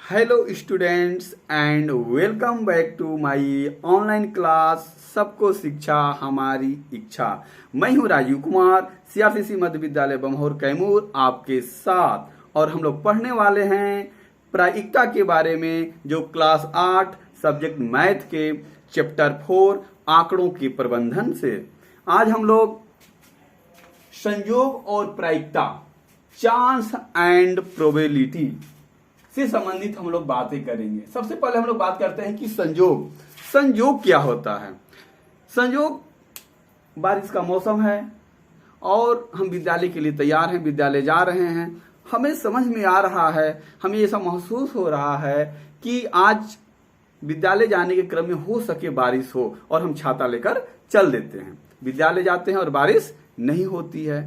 Hello students and welcome back to my online class सबको शिक्षा हमारी इच्छा। मैं हूं राजीव कुमार, सीआरसीसी मध्य विद्यालय बमहोर कैमूर आपके साथ, और हम लोग पढ़ने वाले हैं प्रायिकता के बारे में, जो क्लास 8 सब्जेक्ट मैथ के चैप्टर 4 आंकड़ों के प्रबंधन से। आज हम लोग संयोग और प्रायिकता, चांस एंड प्रोबेबिलिटी से संबंधित हम लोग बातें करेंगे। सबसे पहले हम लोग बात करते हैं कि संयोग क्या होता है। संयोग, बारिश का मौसम है और हम विद्यालय के लिए तैयार हैं, विद्यालय जा रहे हैं। हमें समझ में आ रहा है, हमें ऐसा महसूस हो रहा है कि आज विद्यालय जाने के क्रम में हो सके बारिश हो, और हम छाता लेकर चल देते हैं। विद्यालय जाते हैं और बारिश नहीं होती है।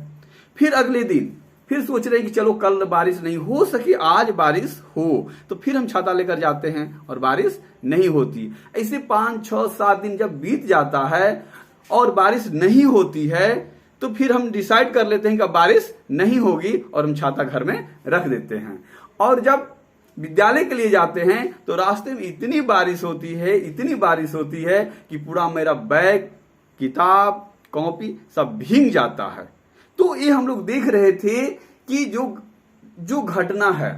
फिर अगले दिन फिर सोच रहे हैं कि चलो कल बारिश नहीं हो सके, आज बारिश हो, तो फिर हम छाता लेकर जाते हैं और बारिश नहीं होती। ऐसे 5, 6, 7 दिन जब बीत जाता है और बारिश नहीं होती है, तो फिर हम डिसाइड कर लेते हैं कि अब बारिश नहीं होगी और हम छाता घर में रख देते हैं। और जब विद्यालय के लिए जाते हैं तो रास्ते में इतनी बारिश होती है कि पूरा मेरा बैग, किताब, कॉपी सब भीग जाता है। तो ये हम लोग देख रहे थे कि जो घटना है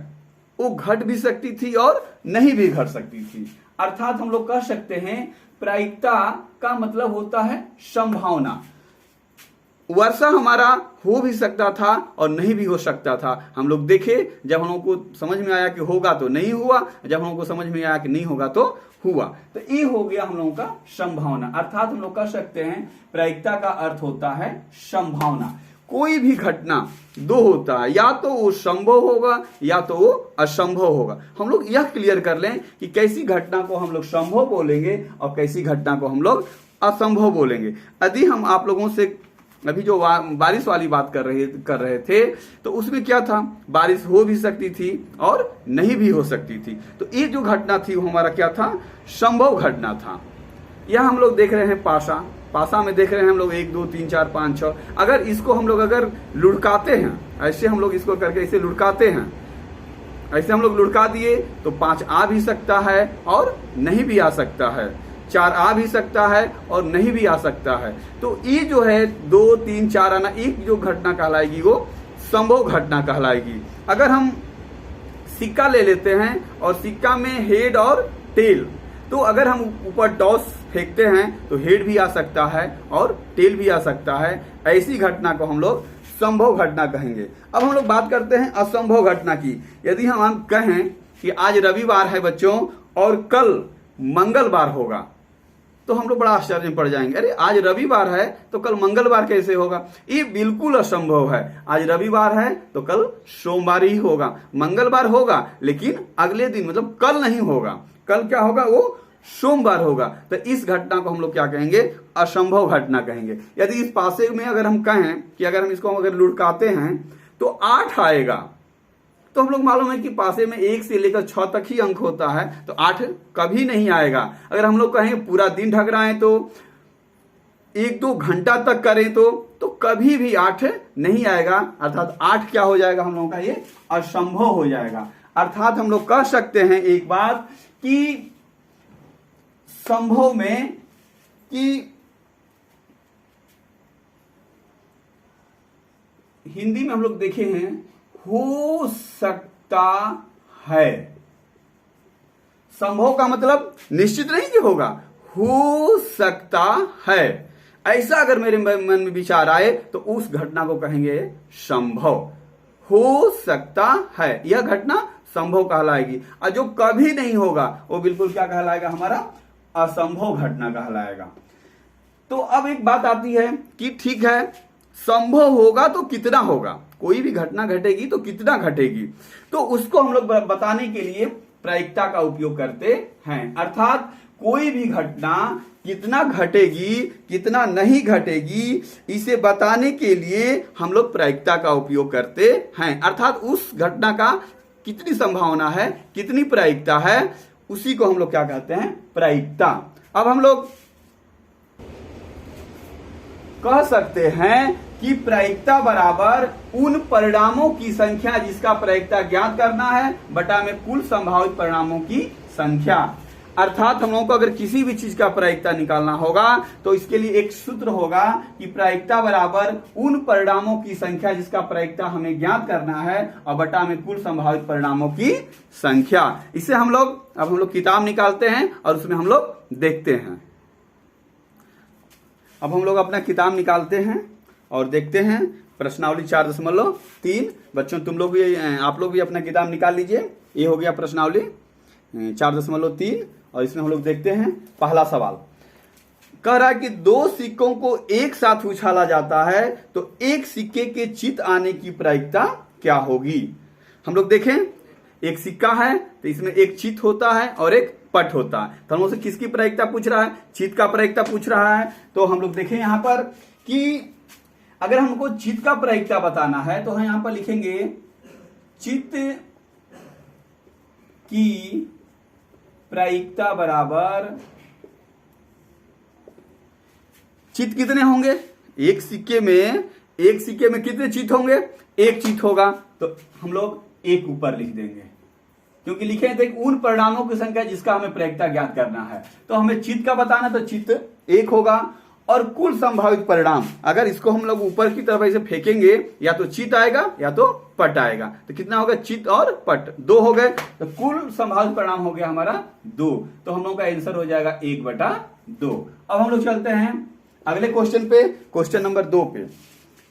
वो घट भी सकती थी और नहीं भी घट सकती थी। अर्थात हम लोग कह सकते हैं प्रायिकता का मतलब होता है संभावना। वर्षा हमारा हो भी सकता था और नहीं भी हो सकता था। हम लोग देखे, जब हम लोग को समझ में आया कि होगा तो नहीं हुआ, जब हम लोग को समझ में आया कि नहीं होगा तो हुआ। तो ये हो गया हम लोगों का संभावना। अर्थात हम लोग कह सकते हैं प्रायिकता का अर्थ होता है संभावना। कोई भी घटना दो होता है, या तो वो संभव होगा या तो वो असंभव होगा। हम लोग यह क्लियर कर लें कि कैसी घटना को हम लोग संभव बोलेंगे और कैसी घटना को हम लोग असंभव बोलेंगे। यदि हम आप लोगों से अभी जो बारिश वाली बात कर रहे थे, तो उसमें क्या था, बारिश हो भी सकती थी और नहीं भी हो सकती थी। तो ये जो घटना थी वो हमारा क्या था, संभव घटना था। यह हम लोग देख रहे हैं पासा में देख रहे हैं हम लोग 1, 2, 3, 4, 5, 6। अगर इसको हम लोग अगर लुढ़काते हैं, ऐसे हम लोग इसको करके ऐसे लुढ़काते हैं, ऐसे हम लोग लुढ़का दिए तो 5 आ भी सकता है और नहीं भी आ सकता है, 4 आ भी सकता है और नहीं भी आ सकता है। तो ये जो है 2, 3, 4 आना, एक जो घटना कहलाएगी वो संभव घटना कहलाएगी। अगर हम सिक्का ले लेते हैं और सिक्का में हेड और टेल, तो अगर हम ऊपर टॉस फेंकते हैं तो हेड भी आ सकता है और टेल भी आ सकता है। ऐसी घटना को हम लोग संभव घटना कहेंगे। अब हम लोग बात करते हैं असंभव घटना की। यदि हम कहें कि आज रविवार है बच्चों और कल मंगलवार होगा, तो हम लोग बड़ा आश्चर्य में पड़ जाएंगे। अरे आज रविवार है तो कल मंगलवार कैसे होगा? ये बिल्कुल असंभव है। आज रविवार है तो कल सोमवार ही होगा, मंगलवार होगा लेकिन अगले दिन मतलब कल नहीं होगा। कल क्या होगा, वो सोमवार होगा। तो इस घटना को हम लोग क्या कहेंगे, असंभव घटना कहेंगे। यदि इस पासे में अगर हम कहें कि अगर हम इसको अगर लुढ़काते हैं तो 8 आएगा, तो हम लोग मालूम है कि पासे में 1 से लेकर 6 तक ही अंक होता है, तो 8 कभी नहीं आएगा। अगर हम लोग कहें पूरा दिन ढक रहे हैं तो 1-2 घंटा तक करें तो कभी भी 8 नहीं आएगा। अर्थात 8 क्या हो जाएगा हम लोगों का, ये असंभव हो जाएगा। अर्थात हम लोग कह सकते हैं एक बात कि संभव में कि हिंदी में हम लोग देखे हैं हो सकता है। संभव का मतलब निश्चित नहीं कि होगा, हो सकता है। ऐसा अगर मेरे मन में विचार आए तो उस घटना को कहेंगे संभव। हो सकता है, यह घटना संभव कहलाएगी। और जो कभी नहीं होगा वो बिल्कुल क्या कहलाएगा, हमारा असंभव घटना कहलाएगा। तो अब एक बात आती है कि ठीक है, संभव होगा तो कितना होगा, कोई भी घटना घटेगी तो कितना घटेगी, तो उसको हम लोग बताने के लिए प्रायिकता का उपयोग करते हैं। अर्थात कोई भी घटना कितना घटेगी कितना नहीं घटेगी, इसे बताने के लिए हम लोग प्रायिकता का उपयोग करते हैं। अर्थात उस घटना का कितनी संभावना है, कितनी प्रायिकता है, उसी को हम लोग क्या कहते हैं, प्रायिकता। अब हम लोग कह सकते हैं कि प्रायिकता बराबर उन परिणामों की संख्या जिसका प्रायिकता ज्ञात करना है बटा में कुल संभावित परिणामों की संख्या। अर्थात हम लोगों को अगर किसी भी चीज का प्रायिकता निकालना होगा तो इसके लिए एक सूत्र होगा कि प्रायिकता बराबर उन परिणामों की संख्या जिसका प्रायिकता हमें ज्ञात करना है और बटा में कुल संभावित परिणामों की संख्या। इसे हम लोग किताब निकालते हैं और उसमें हम लोग देखते हैं। अब हम लोग अपना किताब निकालते हैं और देखते हैं प्रश्नावली 4.3। बच्चों आप लोग भी अपना किताब निकाल लीजिए। ये हो गया प्रश्नावली 4.3 और इसमें हम लोग देखते हैं पहला सवाल। कह रहा है कि दो सिक्कों को एक साथ उछाला जाता है तो एक सिक्के के चित आने की प्रायिकता क्या होगी। हम लोग देखें, एक सिक्का है तो इसमें एक चित होता है और एक पट होता है। तो हम लोग से किसकी प्रायिकता पूछ रहा है, चित का प्रायिकता पूछ रहा है। तो हम लोग देखें यहां पर कि अगर हमको चित का प्रायिकता बताना है तो हम यहां पर लिखेंगे चित की प्रायिकता बराबर, चित कितने होंगे, एक सिक्के में कितने चित होंगे, एक चित होगा तो हम लोग एक ऊपर लिख देंगे क्योंकि लिखे थे उन परिणामों की संख्या जिसका हमें प्रायिकता ज्ञात करना है। तो हमें चित का बताना तो चित एक होगा और कुल संभावित परिणाम अगर इसको हम लोग ऊपर की तरफ ऐसे फेंकेंगे या तो चित आएगा या तो पट आएगा। तो कितना होगा, चित और पट दो हो गए तो कुल संभावित परिणाम हो गया हमारा 2। तो हम लोग का आंसर हो जाएगा 1/2। अब हम लोग चलते हैं अगले क्वेश्चन पे, क्वेश्चन नंबर 2 पे।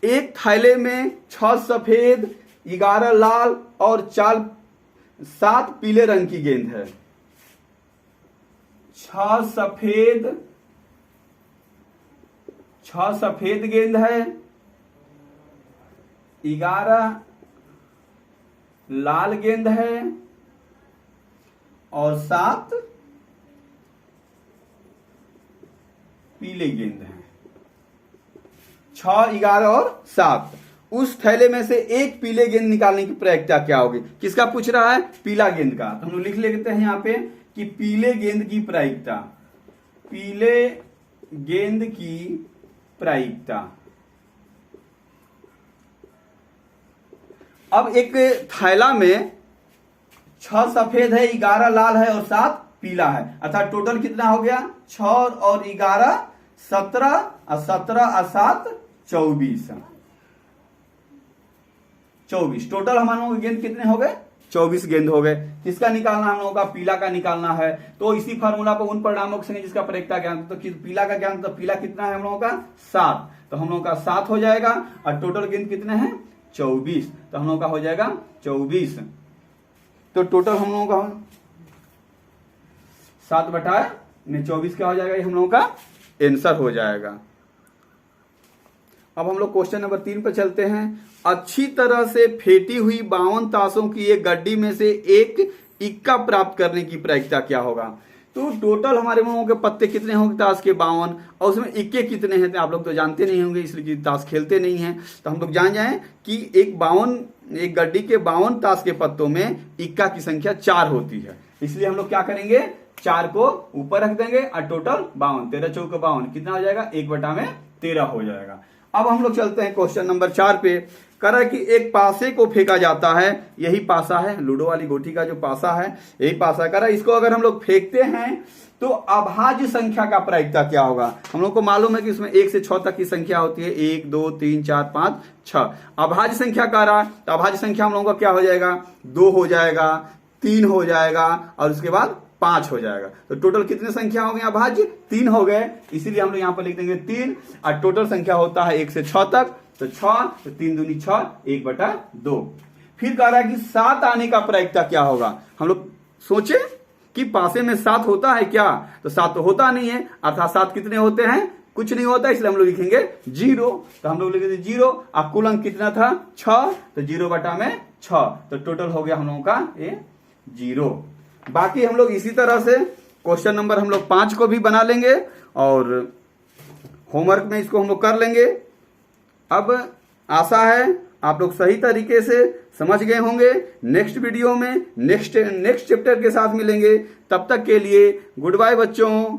एक थैले में 6 सफेद 11 लाल और 7 पीले रंग की गेंद है। 6 सफेद गेंद है, 11 लाल गेंद है और 7 पीले गेंद है। 6, 11 और 7। उस थैले में से एक पीले गेंद निकालने की प्रायिकता क्या होगी। किसका पूछ रहा है, पीला गेंद का। तो हम लोग लिख लेते हैं यहां पे कि पीले गेंद की प्रायिकता, पीले गेंद की प्रायिकता। अब एक थैला में 6 सफेद है, 11 लाल है और 7 पीला है, अर्थात टोटल कितना हो गया, 6 और 11 17 और 17 और 7 24। टोटल हमारे लोगों के गेंद कितने हो गए, 24 गेंद हो गए। किसका निकालना हम लोगों का, पीला का निकालना है। तो इसी फार्मूला पर उन परिणामों के संग जिसका प्रायिकता ज्ञान, तो पीला का ज्ञान, तो पीला कितना है हम लोगों का 7। तो हम लोगों का 7 हो जाएगा और टोटल गेंद कितने हैं 24। तो हम लोगों का हो जाएगा 24। तो टोटल हम लोगों का 7/24 क्या हो जाएगा, ये हम लोगों का आंसर हो जाएगा। अब हम लोग क्वेश्चन नंबर 3 पर चलते हैं। अच्छी तरह से फेंटी हुई 52 ताशों की एक गड्डी में से एक इक्का प्राप्त करने की प्रायिकता क्या होगा। तो टोटल हमारे लोगों के पत्ते कितने होंगे ताश के 52 और उसमें इक्के कितने हैं, तो आप लोग तो जानते नहीं होंगे इसलिए ताश खेलते नहीं हैं। तो हम लोग जान जाएं कि एक गड्डी के 52 ताश के पत्तों में इक्का की संख्या 4 होती है। इसलिए हम लोग क्या करेंगे, 4 को ऊपर रख देंगे और टोटल 52, 13 चौके 52 कितना हो जाएगा, 1/13 हो जाएगा। अब हम लोग चलते हैं क्वेश्चन नंबर 4 पे। कह रहा है कि एक पासे को फेंका जाता है, यही पासा है, लूडो वाली गोटी का जो पासा है यही पासा। कह रहा है इसको अगर हम लोग फेंकते हैं तो अभाज्य संख्या का प्रायिकता क्या होगा। हम लोग को मालूम है कि उसमें 1 से 6 तक की संख्या होती है, 1 2 3 4 5 6। अभाज्य संख्या कह रहा है तो अभाज्य संख्या हम लोगों का क्या हो जाएगा, 2 हो जाएगा, 3 हो जाएगा और उसके बाद 5 हो जाएगा। तो टोटल कितने संख्या हो गए अभाज्य, 3 हो गए। इसीलिए हम लोग यहां पर लिख देंगे 3 और टोटल संख्या होता है 1 से 6 तक। तो 6, तो 3 दूनी 6, 1/2। फिर कह रहा है कि 7 आने का प्रायिकता क्या होगा। हम लोग सोचे कि पासे में 7 होता है क्या, तो 7 तो होता नहीं है, अर्थात 7 कितने होते हैं, कुछ नहीं होता, इसलिए हम लोग लिखेंगे 0। तो हम लोग लिखेंगे 0। अब कुल अंक कितना था 6, तो 0/6। तो टोटल हो गया हम लोगों का ये 0। बाकी हम लोग इसी तरह से क्वेश्चन नंबर हम लोग 5 को भी बना लेंगे और होमवर्क में इसको हम लोग कर लेंगे। अब आशा है आप लोग सही तरीके से समझ गए होंगे। नेक्स्ट वीडियो में नेक्स्ट चैप्टर के साथ मिलेंगे। तब तक के लिए गुड बाय बच्चों।